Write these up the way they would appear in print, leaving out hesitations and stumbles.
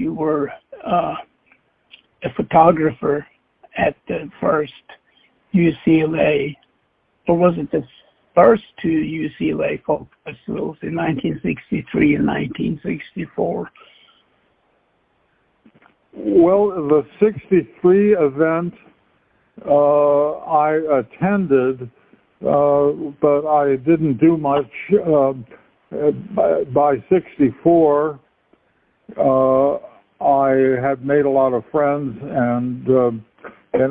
you were a photographer at the first UCLA, or was it the first two UCLA folk festivals in 1963 and 1964? Well, the 63 event I attended, but I didn't do much. By 64, I had made a lot of friends, and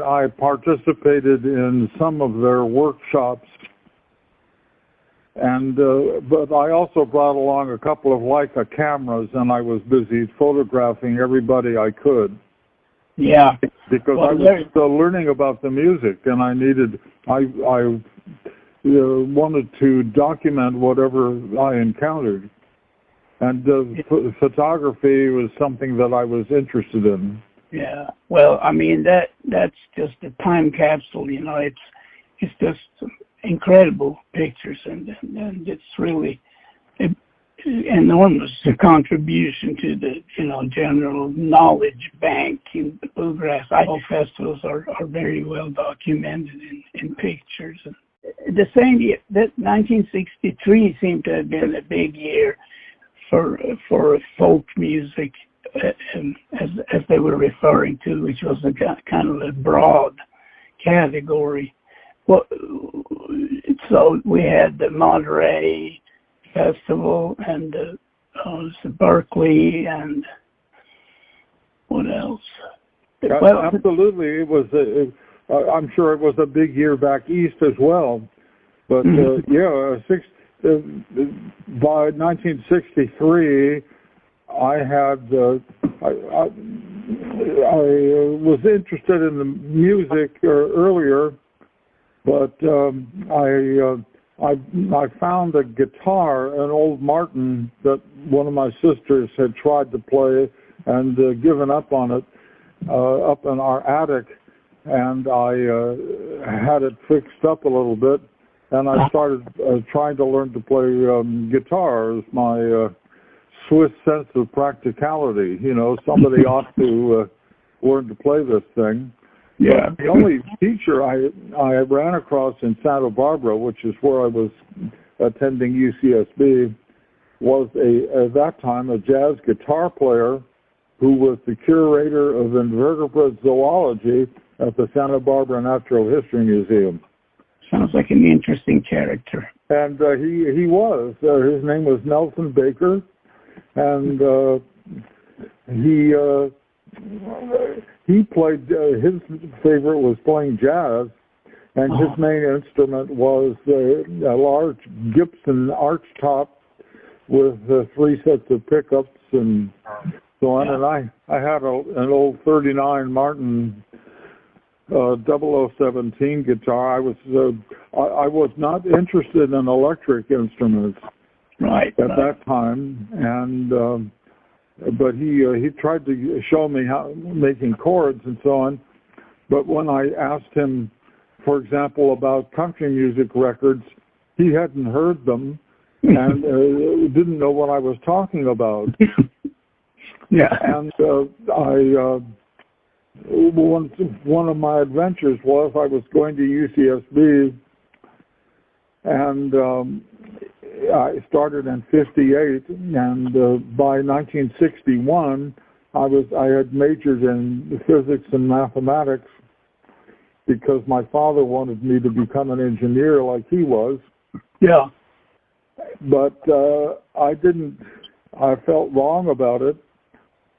I participated in some of their workshops. And but I also brought along a couple of Leica cameras, and I was busy photographing everybody I could. Yeah, because I was still learning about the music, and I wanted to document whatever I encountered. And photography was something that I was interested in. Yeah, well, I mean, that's just a time capsule, you know. It's just incredible pictures, and it's really an enormous contribution to the, you know, general knowledge bank in the bluegrass. All festivals are very well documented in pictures. And the same year, that 1963 seemed to have been a big year for folk music, as they were referring to, which was a kind of a broad category. Well, so we had the Monterey Festival and the Berkeley, and what else? Well, absolutely, it was. I'm sure it was a big year back east as well. But by 1963, I was interested in the music earlier, but I found a guitar, an old Martin, that one of my sisters had tried to play and given up on it up in our attic, and I had it fixed up a little bit, and I started trying to learn to play guitar as my Swiss sense of practicality. You know, somebody ought to learn to play this thing. Yeah. But the only teacher I ran across in Santa Barbara, which is where I was attending UCSB, was at that time a jazz guitar player who was the curator of invertebrate zoology at the Santa Barbara Natural History Museum. Sounds like an interesting character. And he was. His name was Nelson Baker, and he played, his favorite was playing jazz, and his main instrument was a large Gibson archtop with 3 sets of pickups and so on. And I had an old 39 Martin 0017 guitar. I was not interested in electric instruments at that time, and but he tried to show me how making chords and so on. But when I asked him, for example, about country music records, he hadn't heard them and didn't know what I was talking about. Yeah. And one of my adventures was I was going to UCSB, and I started in '58, and by 1961, I had majored in physics and mathematics because my father wanted me to become an engineer like he was. Yeah. But I didn't. I felt wrong about it,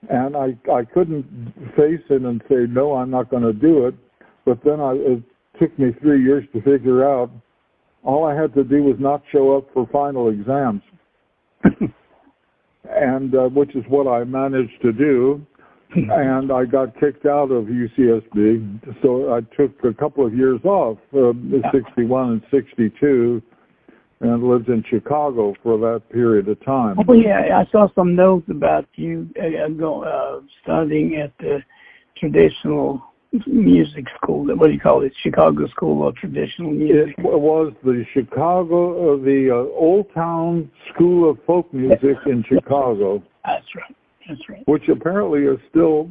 and I couldn't face it and say no, I'm not going to do it. But then it took me 3 years to figure out. All I had to do was not show up for final exams, and which is what I managed to do. And I got kicked out of UCSB, so I took a couple of years off, 61 and 62, and lived in Chicago for that period of time. Oh yeah, I saw some notes about you studying at the traditional music school. What do you call it? Chicago School of Traditional Music. It was the Old Town School of Folk Music in Chicago. That's right. That's right. which apparently is still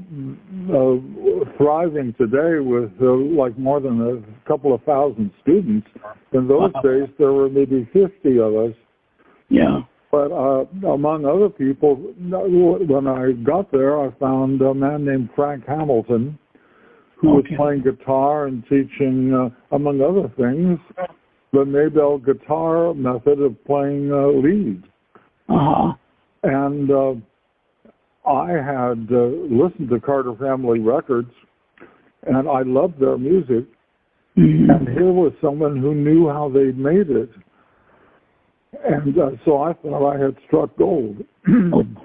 thriving today with like more than a couple of thousand students. In those days, there were maybe 50 of us. Yeah. But among other people, when I got there, I found a man named Frank Hamilton, who was playing guitar and teaching, among other things, the Maybell guitar method of playing lead. And I had listened to Carter Family Records, and I loved their music. And here was someone who knew how they made it. And so I thought I had struck gold. And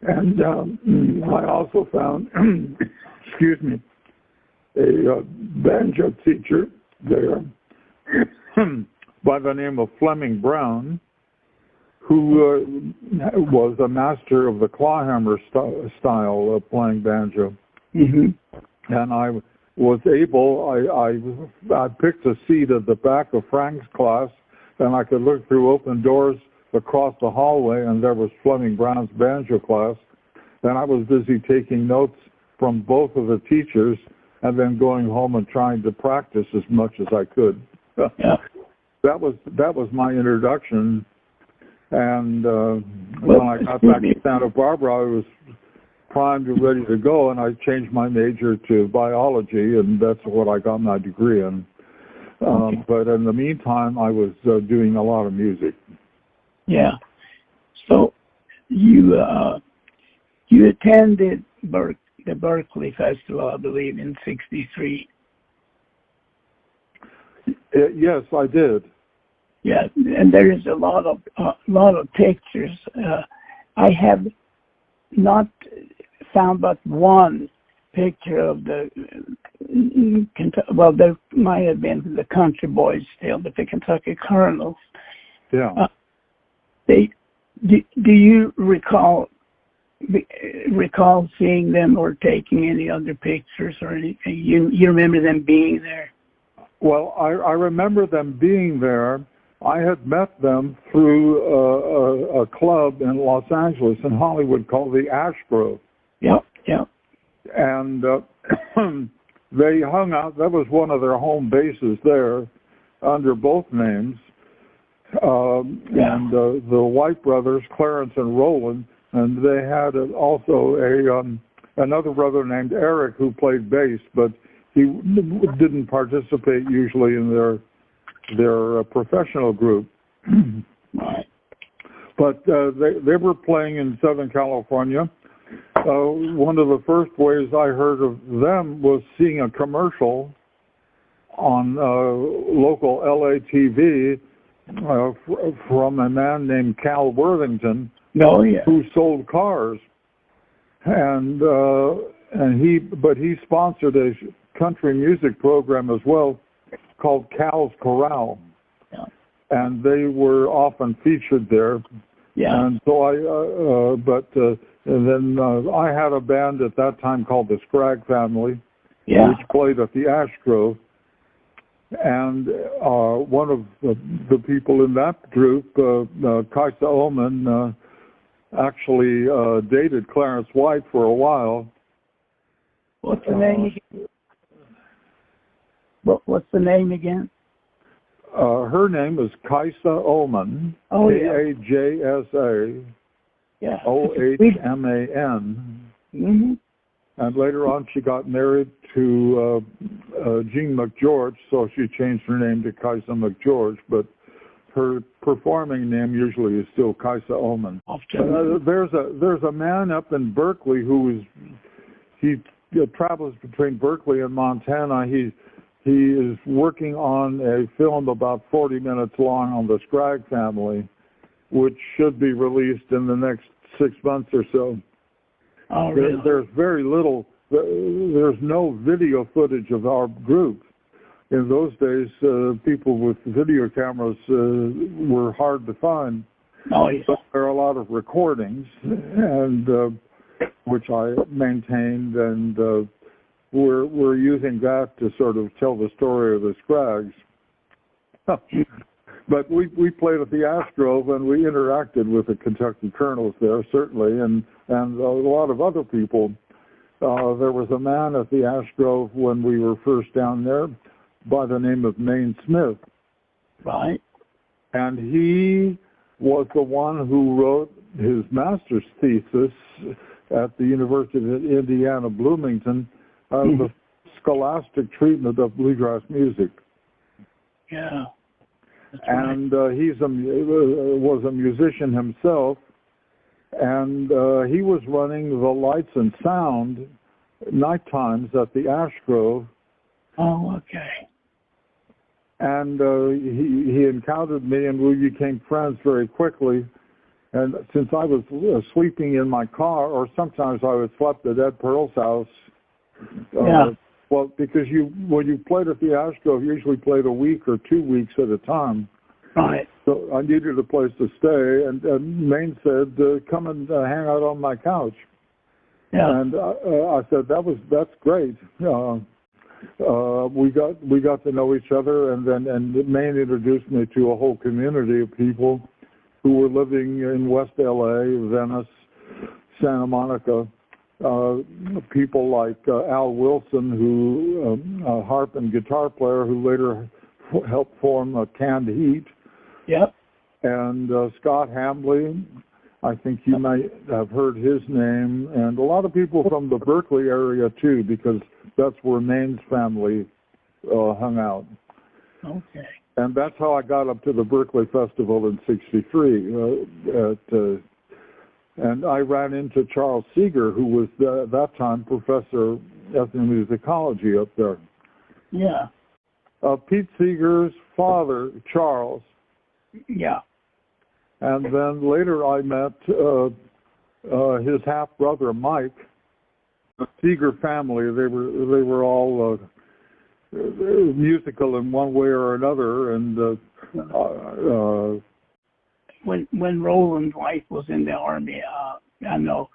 I also found, excuse me, a banjo teacher there by the name of Fleming Brown, who was a master of the clawhammer style of playing banjo. And I was able, I picked a seat at the back of Frank's class, and I could look through open doors across the hallway, and there was Fleming Brown's banjo class. And I was busy taking notes from both of the teachers and then going home and trying to practice as much as I could. That was my introduction. And when I got back to Santa Barbara, I was primed and ready to go, and I changed my major to biology, and that's what I got my degree in. But in the meantime, I was doing a lot of music. Yeah. So you attended the Berkeley Festival, I believe, in '63. Yes, I did. Yeah, and there is a lot of pictures. I have not found but one picture of the there might have been the Country Boys still, but the Kentucky Colonels. Yeah. Do you recall seeing them or taking any other pictures or anything? You remember them being there? Well, I remember them being there. I had met them through a club in Los Angeles and Hollywood called the Ash Grove. Yeah. And they hung out. That was one of their home bases there, under both names. And the White brothers, Clarence and Roland, and they had also another brother named Eric who played bass, but he didn't participate usually in their professional group. Right. But they were playing in Southern California. One of the first ways I heard of them was seeing a commercial on local LA TV from a man named Cal Worthington, who sold cars, and he sponsored a country music program as well called Cal's Corral, and they were often featured there. And so and then I had a band at that time called the Scragg Family, which played at the Ash Grove. And one of the people in that group, Kaisa Ullman, actually dated Clarence White for a while. What's the name again? What's the name again? Her name is Kaisa Ullman. Kajsa. Ohman. And later on, she got married to Jean McGeorge, so she changed her name to Kaisa McGeorge, but her performing name usually is still Kaisa Ullman. There's a man up in Berkeley he travels between Berkeley and Montana. He is working on a film about 40 minutes long on the Scragg family, which should be released in the next 6 months or so. Oh, really? There's very little, there's no video footage of our group. In those days, people with video cameras were hard to find. Oh, yeah. But there are a lot of recordings, and which I maintained, and we're using that to sort of tell the story of the Scraggs. But we played at the Ash Grove, and we interacted with the Kentucky Colonels there, certainly, and a lot of other people. There was a man at the Ash Grove when we were first down there by the name of Maine Smith. Right. And he was the one who wrote his master's thesis at the University of Indiana, Bloomington, the scholastic treatment of bluegrass music. Yeah. And he was a musician himself, and he was running the lights and sound night times at the Ash Grove. Oh, okay. And he encountered me, and we became friends very quickly. And since I was sleeping in my car, or sometimes I would sleep at Ed Pearl's house. Yeah. Well, because when you played at the Ash Grove, you usually played a week or 2 weeks at a time. Right. So I needed a place to stay, and Maine said, "Come and hang out on my couch." Yeah. And I said, "That's great." We got to know each other, and Maine introduced me to a whole community of people who were living in West LA, Venice, Santa Monica. People like Al Wilson, who a harp and guitar player, who later helped form Canned Heat. Yep. And Scott Hambley, I think you might have heard his name, and a lot of people from the Berkeley area too, because that's where Maine's family hung out. Okay. And that's how I got up to the Berkeley Festival in '63. And I ran into Charles Seeger, who was at that time professor of ethnomusicology up there. Yeah. Pete Seeger's father, Charles. Yeah. And then later I met his half brother, Mike. The Seeger family, they were all musical in one way or another, and when Roland's wife was in the Army, I know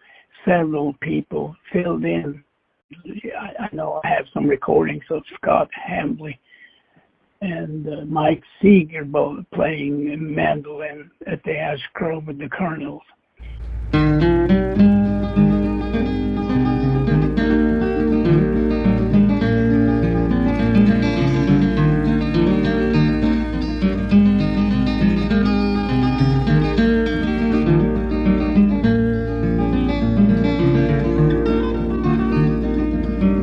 several people filled in. I know I have some recordings of Scott Hambley and Mike Seeger both playing mandolin at the Ash Grove with the Colonels.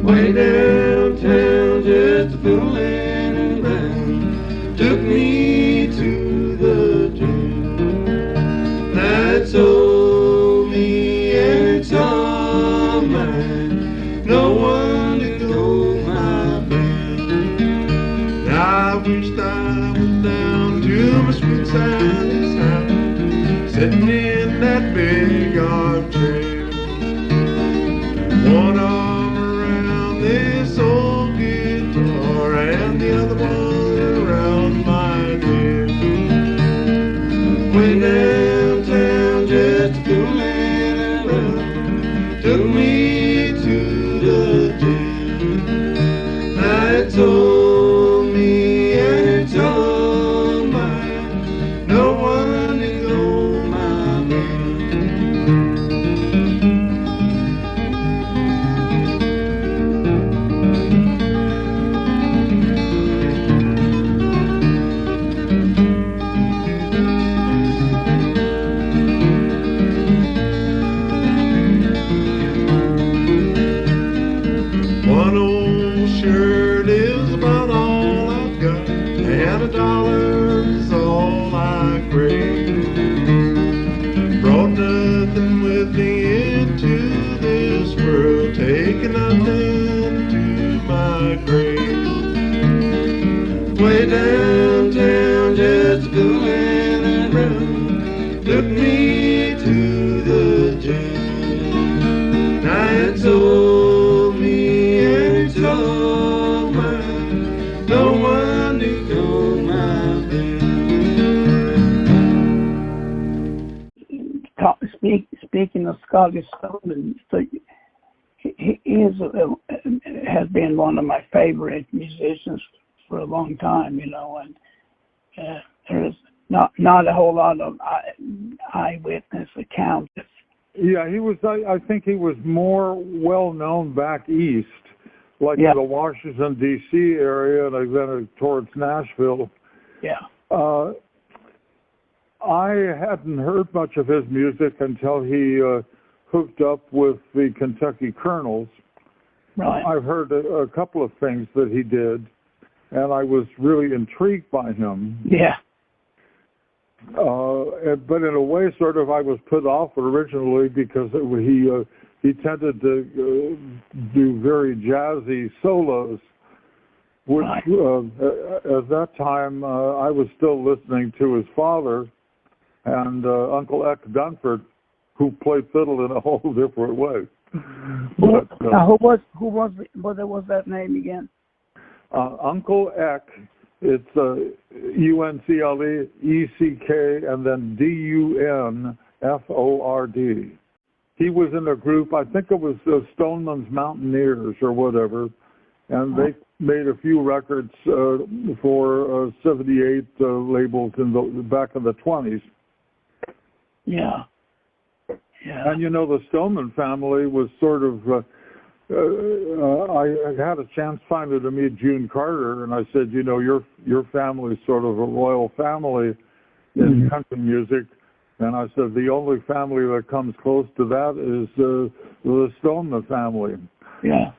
Way downtown, just a fooling around, took me to the gym. That's all me and it's all mine. No one to go my band. I wished I was down to my sweet Sally's house, sitting in that big armchair. One arm around this old guitar and the other one around my neck. Way downtown, just fooling around, took me to the gym. That's all me and it's all mine. No one to go my band. One old shirt is about all I've got, and $1 is all I crave. Brought nothing with me into this world, taking nothing to my grave. Way downtown, just fooling around, took me to the gym. Now it's all me and it's all mine. No one to go my band. Speaking of Scottish Feldmann, so he has been one of my favorite musicians for a long time, you know, and there's not a whole lot of eyewitness accounts. Yeah, he was. I think he was more well known back east, like Yeah. in the Washington D.C. area, and then towards Nashville. Yeah. I hadn't heard much of his music until he hooked up with the Kentucky Colonels. Right. I've heard a couple of things that he did, and I was really intrigued by him. Yeah. But in a way, sort of, I was put off originally because he tended to do very jazzy solos, which Right. At that time I was still listening to his father and Uncle Eck Dunford, who played fiddle in a whole different way. But, who was that name again? Uncle Eck. It's UNCLEECK and then DUNFORD. He was in a group, I think it was Stoneman's Mountaineers or whatever, and they made a few records for 78 labels in the back of the 20s. Yeah. Yeah. And the Stoneman family was sort of. I had a chance finally to meet June Carter, and I said, your family is sort of a royal family in country music, and I said the only family that comes close to that is the Stoneman family. Yeah.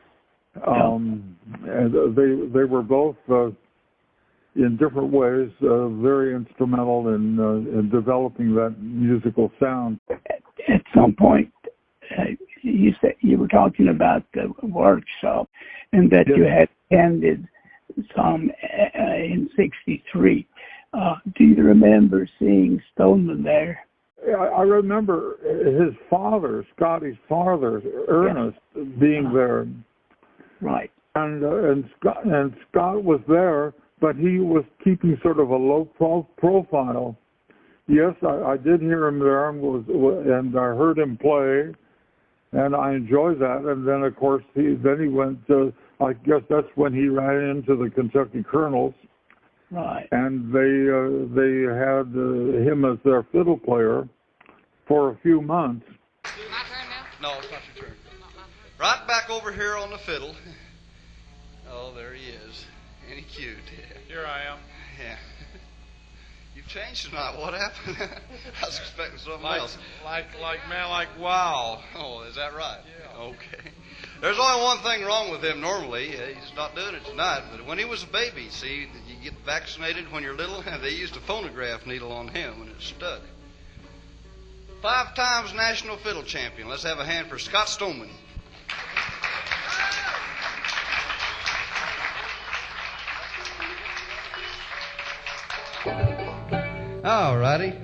And they were both in different ways very instrumental in developing that musical sound. At some point, you said you were talking about the workshop, and that you had attended some in '63. Do you remember seeing Stoneman there? I remember his father, Scotty's father, Ernest, being there. Right. And Scott was there, but he was keeping sort of a low profile. Yes, I did hear him there, and I heard him play. And I enjoyed that. And then, of course, he went I guess that's when he ran into the Kentucky Colonels. Right. And they had him as their fiddle player for a few months. My turn now? No, it's not your turn. Right back over here on the fiddle. Oh, there he is. Ain't he cute? Here I am. Yeah. You've changed tonight. What happened? I was expecting something else. Like wow. Oh, is that right? Yeah. Okay. There's only one thing wrong with him normally. He's not doing it tonight. But when he was a baby, see, you get vaccinated when you're little. They used a phonograph needle on him and it stuck. 5 times national fiddle champion. Let's have a hand for Scott Stoneman. All righty.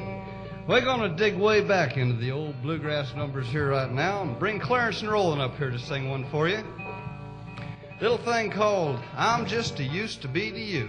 We're going to dig way back into the old bluegrass numbers here right now and bring Clarence and Roland up here to sing one for you. Little thing called I'm Just a Used to Be to You.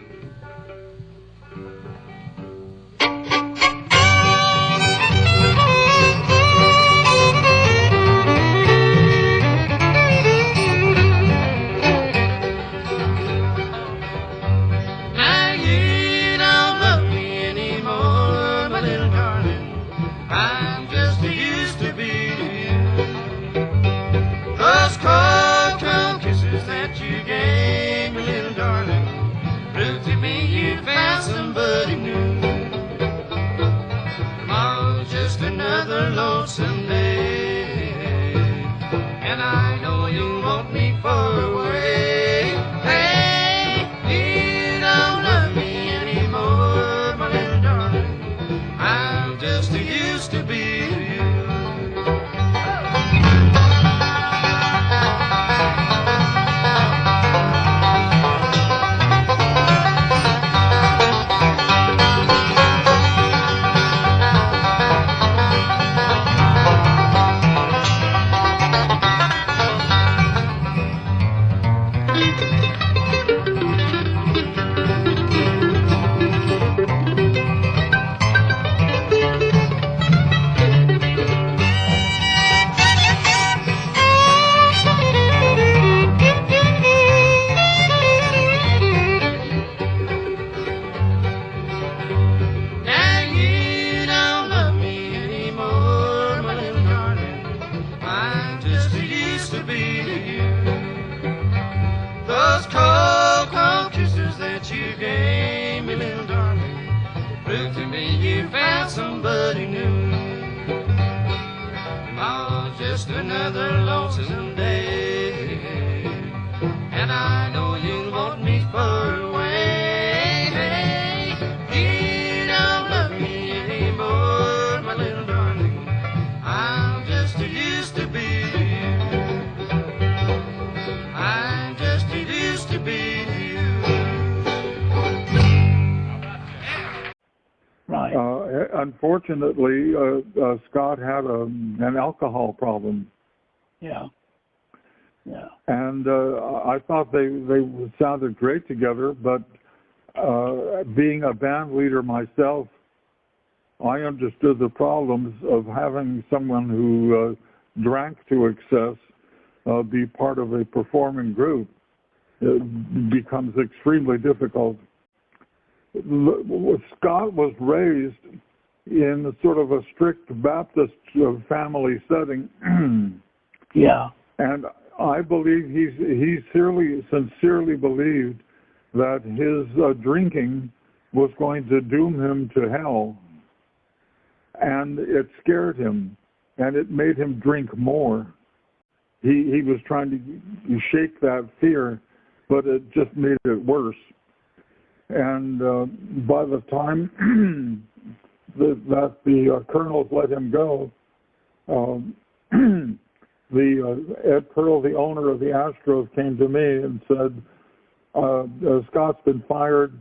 unfortunately, Scott had an alcohol problem. Yeah. Yeah. And I thought they sounded great together, but being a band leader myself, I understood the problems of having someone who drank to excess be part of a performing group. It becomes extremely difficult. Scott was raised in sort of a strict Baptist family setting. Yeah. And I believe he sincerely believed that his drinking was going to doom him to hell. And it scared him, and it made him drink more. He was trying to shake that fear, but it just made it worse. And by the time that the colonels let him go, Ed Pearl, the owner of the Astros, came to me and said, Scott's been fired.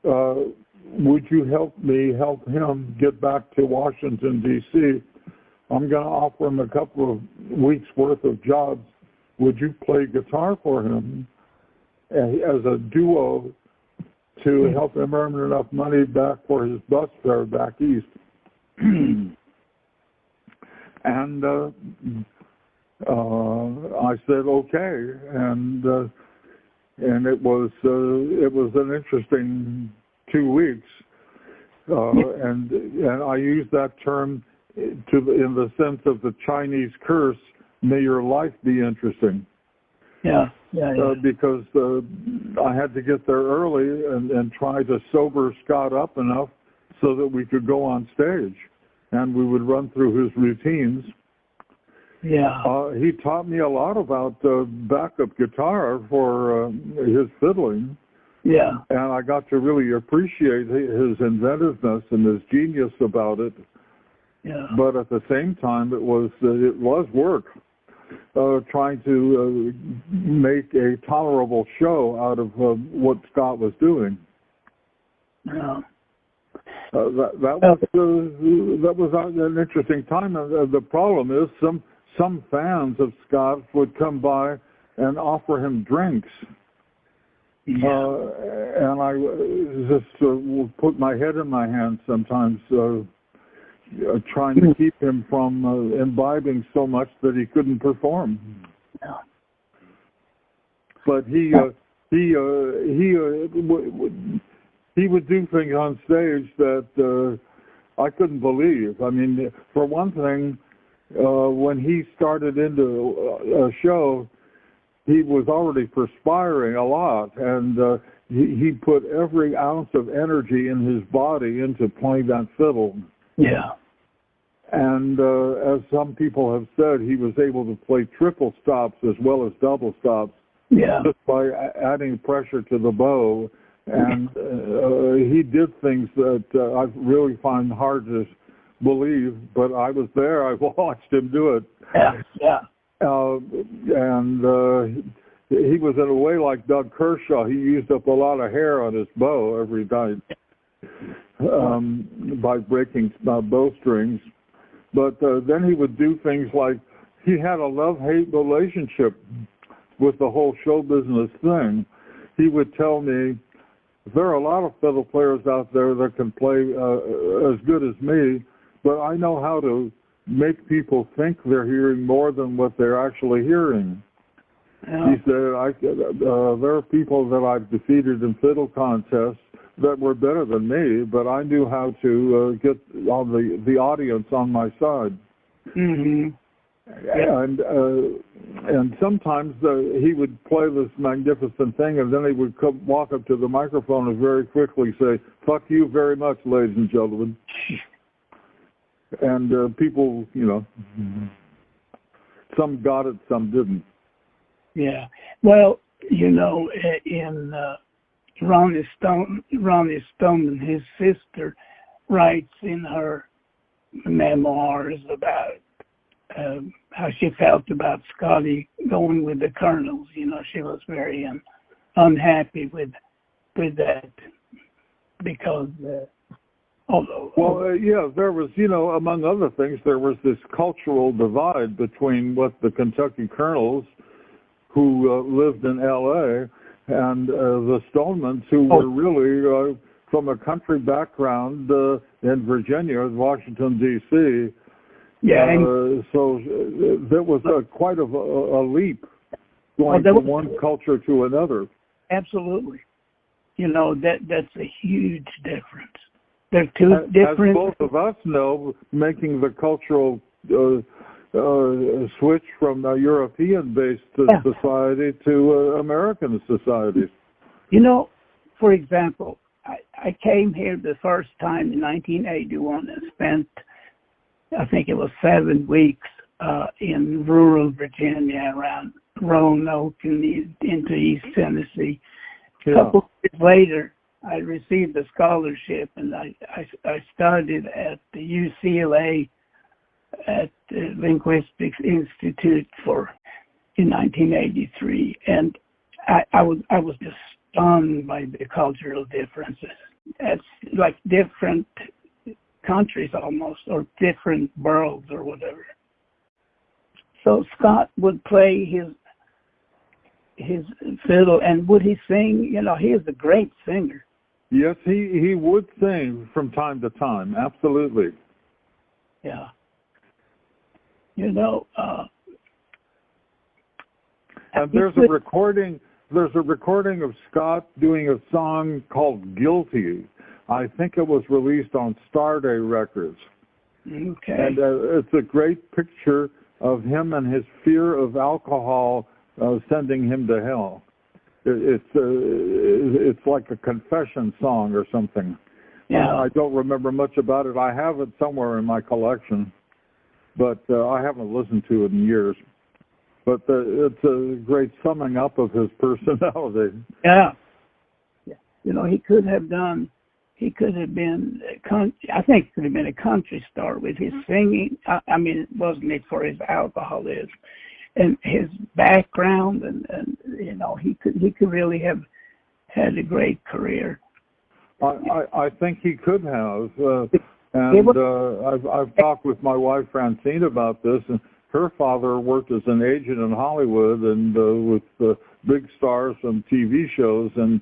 Would you help him get back to Washington, D.C.? I'm going to offer him a couple of weeks' worth of jobs. Would you play guitar for him as a duo to help him earn enough money back for his bus fare back east? And I said okay, and it was an interesting 2 weeks, and I use that term in the sense of the Chinese curse, may your life be interesting. Yeah. Because I had to get there early and try to sober Scott up enough so that we could go on stage, and we would run through his routines. Yeah. He taught me a lot about backup guitar for his fiddling. Yeah. And I got to really appreciate his inventiveness and his genius about it. Yeah. But at the same time, it was work, trying to make a tolerable show out of what Scott was doing. Yeah. That was an interesting time. And the problem is some fans of Scott would come by and offer him drinks. Yeah. And I just would put my head in my hands sometimes, trying to keep him from imbibing so much that he couldn't perform. Yeah. But he would do things on stage that I couldn't believe. I mean, for one thing, when he started into a show, he was already perspiring a lot, and he put every ounce of energy in his body into playing that fiddle. Yeah. And as some people have said, he was able to play triple stops as well as double stops. Yeah. Just by adding pressure to the bow. And he did things that I really find hard to believe, but I was there. I watched him do it. Yeah. Yeah. And he was in a way like Doug Kershaw. He used up a lot of hair on his bow every night by breaking bowstrings. But then he would do things like, he had a love-hate relationship with the whole show business thing. He would tell me, there are a lot of fiddle players out there that can play as good as me, but I know how to make people think they're hearing more than what they're actually hearing. Yeah. He said, there are people that I've defeated in fiddle contests that were better than me, but I knew how to get all the audience on my side. Mm-hmm. And sometimes he would play this magnificent thing, and then he would walk up to the microphone and very quickly say, "Fuck you very much, ladies and gentlemen." And people, some got it, some didn't. Yeah. Well, in Ronnie Stone, his sister, writes in her memoirs about how she felt about Scotty going with the Colonels. She was very unhappy with that because Although, yeah, there was, among other things, there was this cultural divide between what the Kentucky Colonels, who lived in L.A., and the Stonemans, who were really from a country background in Virginia, Washington, D.C. yeah, So there was quite a leap going from one culture to another. Absolutely. That's a huge difference. They're two different. As both of us know, making the cultural switch from a European-based society to American societies. For example, I came here the first time in 1981 and spent, I think it was 7 weeks in rural Virginia around Roanoke and into East Tennessee. A couple of years later, I received a scholarship, and I studied at the UCLA at the Linguistics Institute in 1983, and I was just stunned by the cultural differences. It's like different countries almost, or different worlds or whatever. So Scott would play his fiddle, and would he sing? He is a great singer. Yes, he would sing from time to time. Absolutely. Yeah. And there's a recording of Scott doing a song called "Guilty." I think it was released on Starday Records. Okay. And it's a great picture of him and his fear of alcohol sending him to hell. It's like a confession song or something. Yeah. I don't remember much about it. I have it somewhere in my collection, but I haven't listened to it in years. But it's a great summing up of his personality. Yeah. He could have been a country star with his singing. I mean, it wasn't it for his alcoholism and his background, and he could really have had a great career. I think he could have, and I've talked with my wife Francine about this, and her father worked as an agent in Hollywood and with big stars from TV shows, and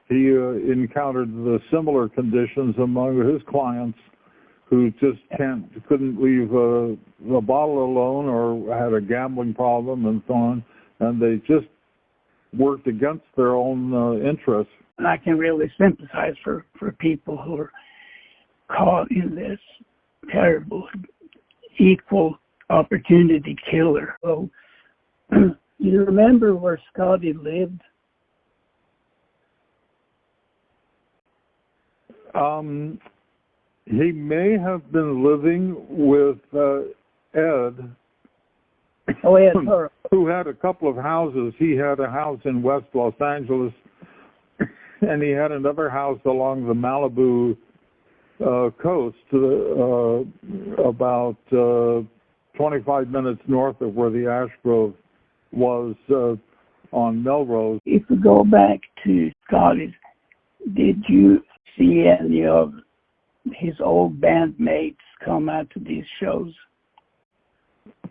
he encountered the similar conditions among his clients who just couldn't leave a bottle alone or had a gambling problem and so on, and they just worked against their own interests. And I can really sympathize for people who are caught in this terrible equal opportunity killer. So, you remember where Scotty lived? He may have been living with Ed, who had a couple of houses. He had a house in West Los Angeles, and he had another house along the Malibu coast, about 25 minutes north of where the Ash Grove was on Melrose. If we go back to Scotty's, did you see any of his old bandmates come out to these shows?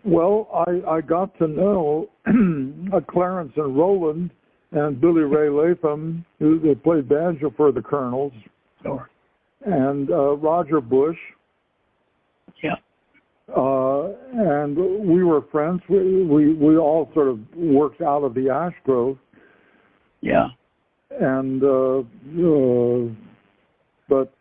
Well, I got to know Clarence and Roland and Billy Ray Latham, who they played banjo for the Colonels, Sure. and Roger Bush. Yeah. And we were friends. We all sort of worked out of the Ash Grove. Yeah. And but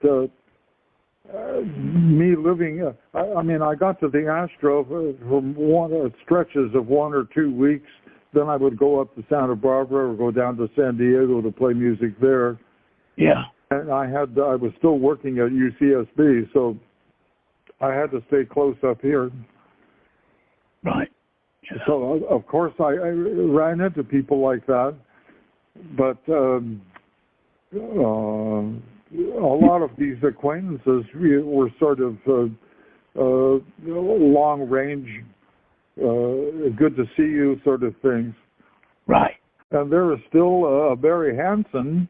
me living, I got to the Ash Grove for stretches of 1 or 2 weeks. Then I would go up to Santa Barbara or go down to San Diego to play music there. Yeah. And I was still working at UCSB, so I had to stay close up here. Right. Yeah. So, of course, I ran into people like that. But a lot of these acquaintances were sort of long range, good to see you sort of things. Right. And there is still Barry Hansen,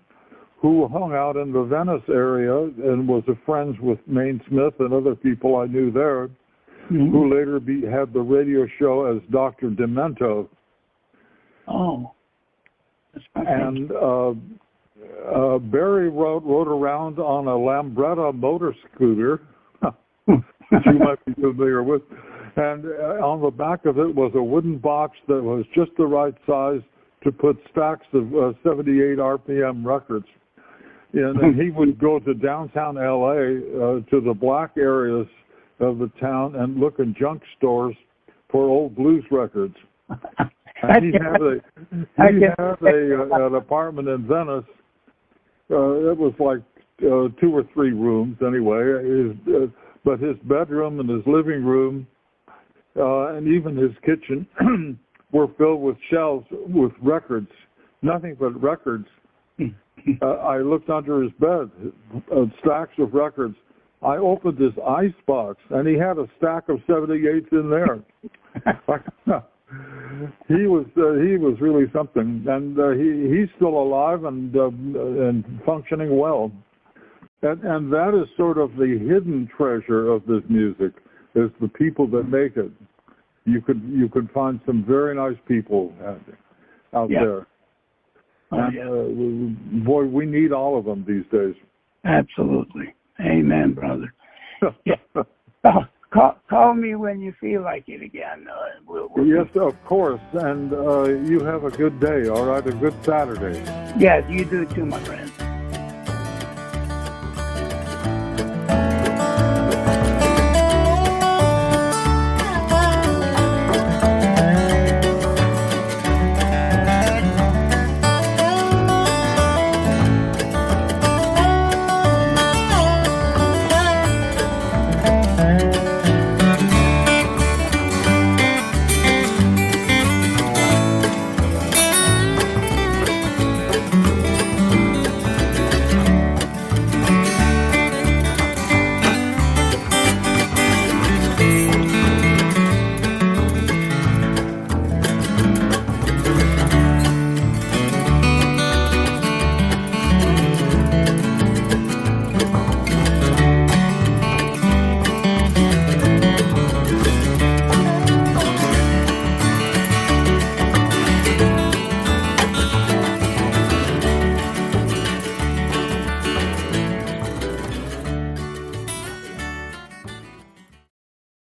who hung out in the Venice area and was friends with Maine Smith and other people I knew there, who later had the radio show as Dr. Demento. Oh. And Barry rode around on a Lambretta motor scooter, which you might be familiar with. And on the back of it was a wooden box that was just the right size to put stacks of 78 RPM records in. And he would go to downtown L.A., to the black areas of the town, and look in junk stores for old blues records. And he had an apartment in Venice. It was like 2 or 3 rooms anyway. But his bedroom and his living room and even his kitchen were filled with shelves with records, nothing but records. I looked under his bed, stacks of records. I opened his ice box, and he had a stack of 78s in there. He was really something, and he's still alive and functioning well. And that is sort of the hidden treasure of this music, is the people that make it. You could find some very nice people out there. And boy, we need all of them these days. Absolutely. Amen, brother. Call me when you feel like it again. Yes, of course. And you have a good day, all right? A good Saturday. Yes, you do too, my friend.